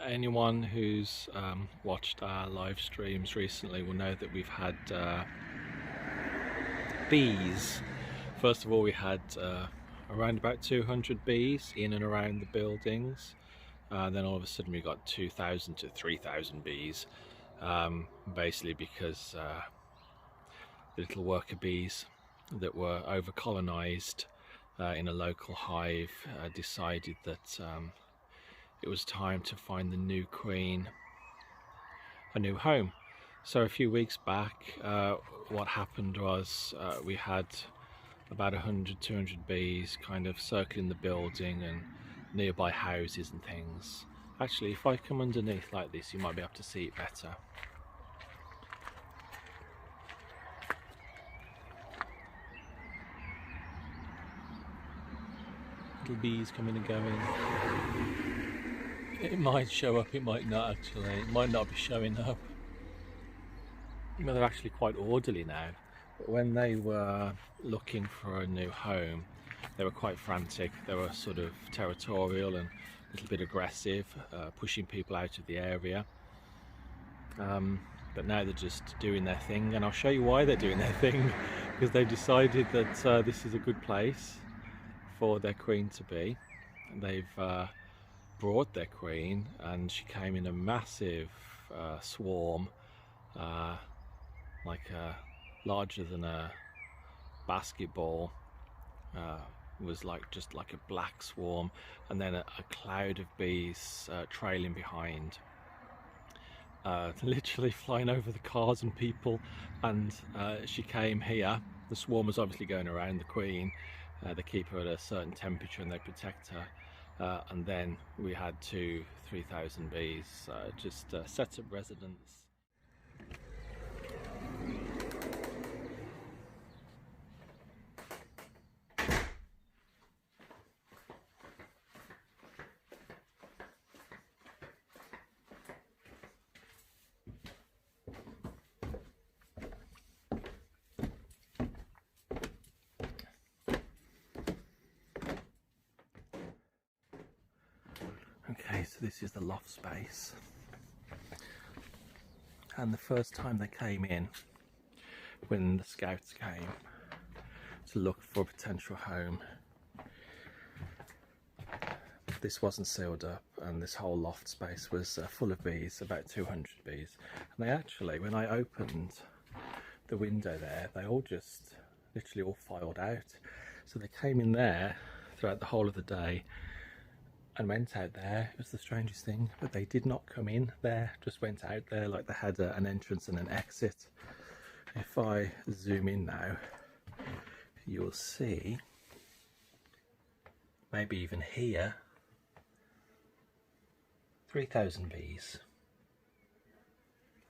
Anyone who's watched our live streams recently will know that we've had bees. First of all, we had around about 200 bees in and around the buildings. Then all of a sudden we got 2,000 to 3,000 bees, basically because the little worker bees that were over colonized in a local hive decided that it was time to find the new queen a new home. So a few weeks back, what happened was we had about 100-200 bees kind of circling the building and nearby houses and things. Actually, if I come underneath like this, you might be able to see it better. Little bees coming and going. It might show up, it might not actually. It might not be showing up. Well, they're actually quite orderly now. But when they were looking for a new home, they were quite frantic. They were sort of territorial and a little bit aggressive, pushing people out of the area. But now they're just doing their thing, and I'll show you why they're doing their thing. Because they've decided that this is a good place for their queen to be. They've brought their queen, and she came in a massive swarm, like larger than a basketball. Was like just like a black swarm, and then a cloud of bees trailing behind, literally flying over the cars and people. And she came here. The swarm was obviously going around the queen. They keep her at a certain temperature and they protect her. And then we had 2,000-3,000 bees just set up residence. Okay, so this is the loft space, and the first time they came in, when the scouts came to look for a potential home, this wasn't sealed up, and this whole loft space was full of bees, about 200 bees. And they actually, when I opened the window there, they all just literally all filed out. So they came in there throughout the whole of the day and went out there. It was the strangest thing, but they did not come in there, just went out there like they had an entrance and an exit. If I zoom in now, you'll see, maybe even here, 3,000 bees.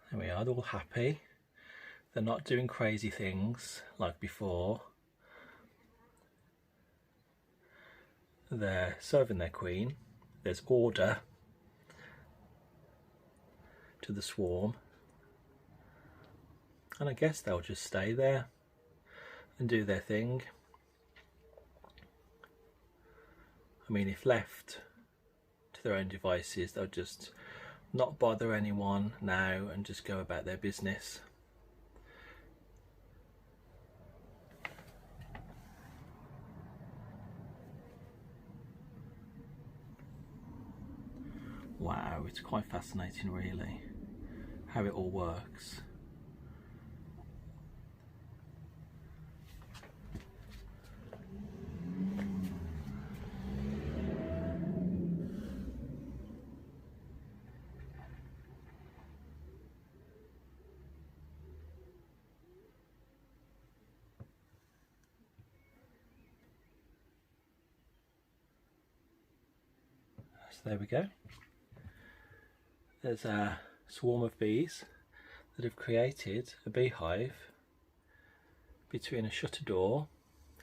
There we are, they're all happy. They're not doing crazy things like before. They're serving their queen. There's order to the swarm, and I guess they'll just stay there and do their thing. I mean, if left to their own devices, they'll just not bother anyone now and just go about their business. Wow, it's quite fascinating really, how it all works. So there we go. There's a swarm of bees that have created a beehive between a shutter door,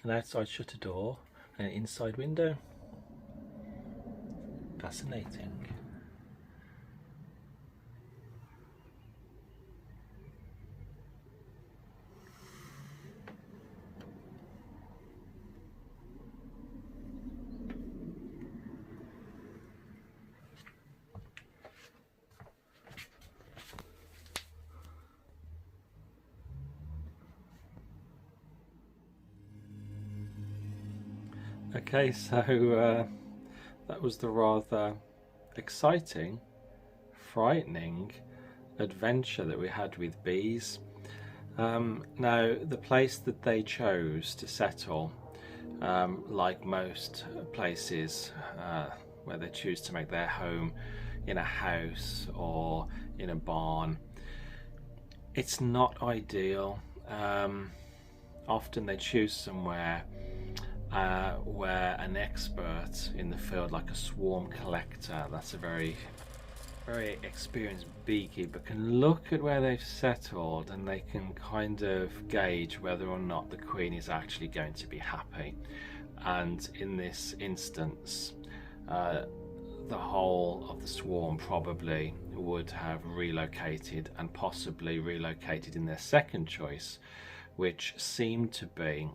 an outside shutter door, and an inside window. Fascinating. Okay, so that was the rather exciting, frightening adventure that we had with bees. Now, the place that they chose to settle, like most places where they choose to make their home in a house or in a barn, it's not ideal. Often they choose somewhere where an expert in the field, like a swarm collector, that's a very experienced beekeeper, can look at where they've settled and they can kind of gauge whether or not the queen is actually going to be happy. And in this instance, the whole of the swarm probably would have relocated, and possibly relocated in their second choice, which seemed to be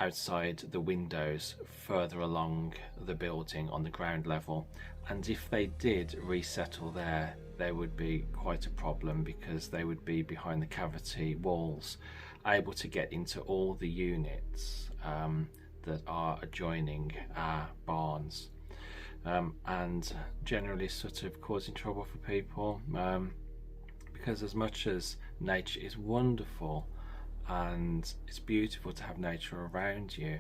outside the windows further along the building on the ground level. And if they did resettle there, there would be quite a problem, because they would be behind the cavity walls, able to get into all the units that are adjoining our barns, and generally sort of causing trouble for people, because as much as nature is wonderful and it's beautiful to have nature around you,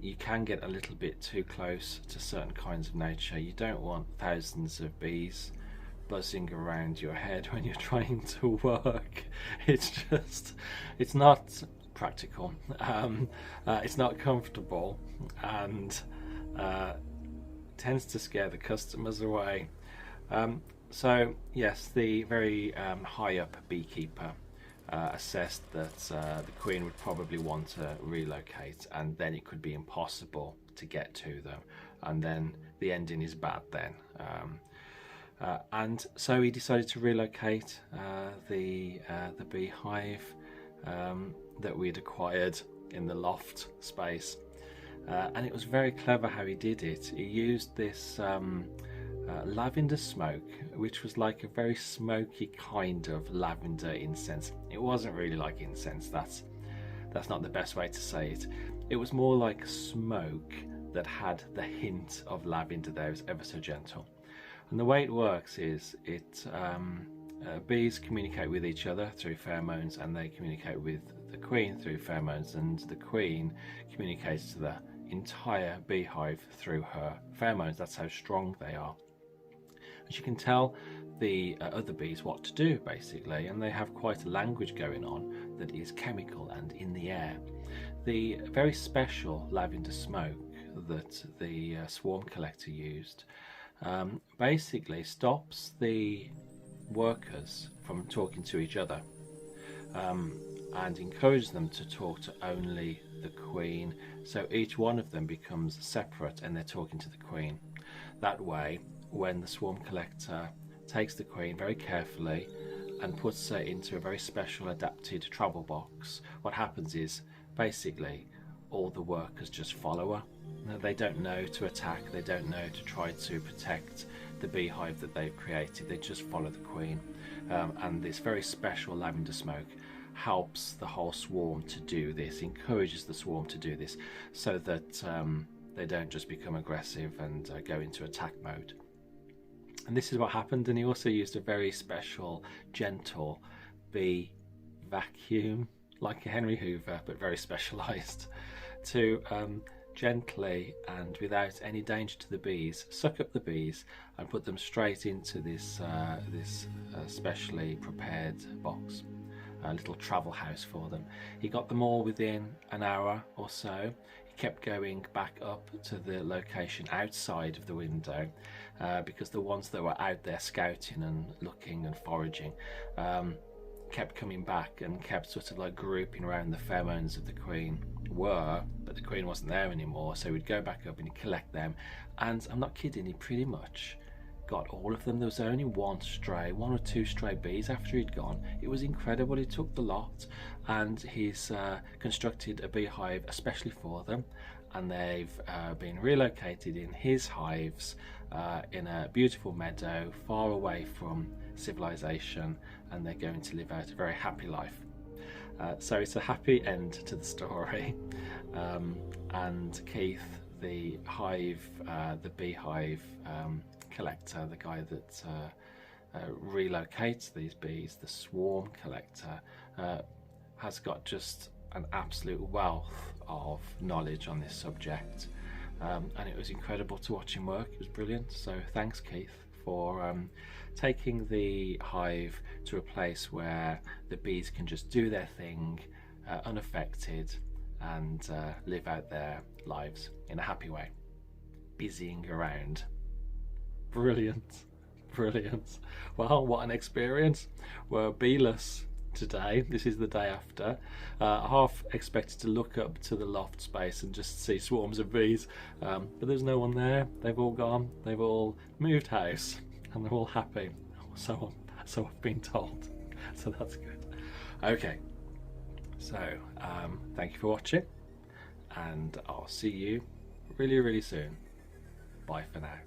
you can get a little bit too close to certain kinds of nature. You don't want thousands of bees buzzing around your head when you're trying to work. It's not practical, it's not comfortable, and tends to scare the customers away. So yes, the very high up beekeeper assessed that the queen would probably want to relocate, and then it could be impossible to get to them, and then the ending is bad then. And so he decided to relocate the beehive that we'd acquired in the loft space, and it was very clever how he did it. He used this lavender smoke, which was like a very smoky kind of lavender incense. It wasn't really like incense, that's not the best way to say it. It was more like smoke that had the hint of lavender there. It was ever so gentle. And the way it works is bees communicate with each other through pheromones, and they communicate with the queen through pheromones, and the queen communicates to the entire beehive through her pheromones. That's how strong they are. And she can tell the other bees what to do, basically, and they have quite a language going on that is chemical and in the air. The very special lavender smoke that the swarm collector used basically stops the workers from talking to each other, and encourages them to talk to only the queen. So each one of them becomes separate and they're talking to the queen. That way, when the swarm collector takes the queen very carefully and puts her into a very special adapted travel box, what happens is basically all the workers just follow her. They don't know to attack, they don't know to try to protect the beehive that they've created, they just follow the queen. And this very special lavender smoke helps the whole swarm to do this, encourages the swarm to do this, so that they don't just become aggressive and go into attack mode. And this is what happened. And he also used a very special, gentle bee vacuum, like a Henry Hoover, but very specialised, to gently and without any danger to the bees suck up the bees and put them straight into this specially prepared box, a little travel house for them. He got them all within an hour or so. He kept going back up to the location outside of the window, because the ones that were out there scouting and looking and foraging kept coming back and kept sort of like grouping around the pheromones of the queen but the queen wasn't there anymore. So he'd go back up and he'd collect them, and I'm not kidding, he pretty much got all of them. There was only one or two stray bees after he'd gone. It was incredible. He took the lot, and he's constructed a beehive especially for them, and they've been relocated in his hives in a beautiful meadow far away from civilization, and they're going to live out a very happy life. So it's a happy end to the story. And Keith, the beehive collector, the guy that relocates these bees, the swarm collector, has got just an absolute wealth of knowledge on this subject, and it was incredible to watch him work. It was brilliant. So thanks, Keith, for taking the hive to a place where the bees can just do their thing unaffected and live out their lives in a happy way, busying around. Brilliant, brilliant. Well, what an experience. We're beeless today. This is the day after. I half expected to look up to the loft space and just see swarms of bees, but there's no one there. They've all gone. They've all moved house and they're all happy. So I've been told. So that's good. Okay, so thank you for watching, and I'll see you really, really soon. Bye for now.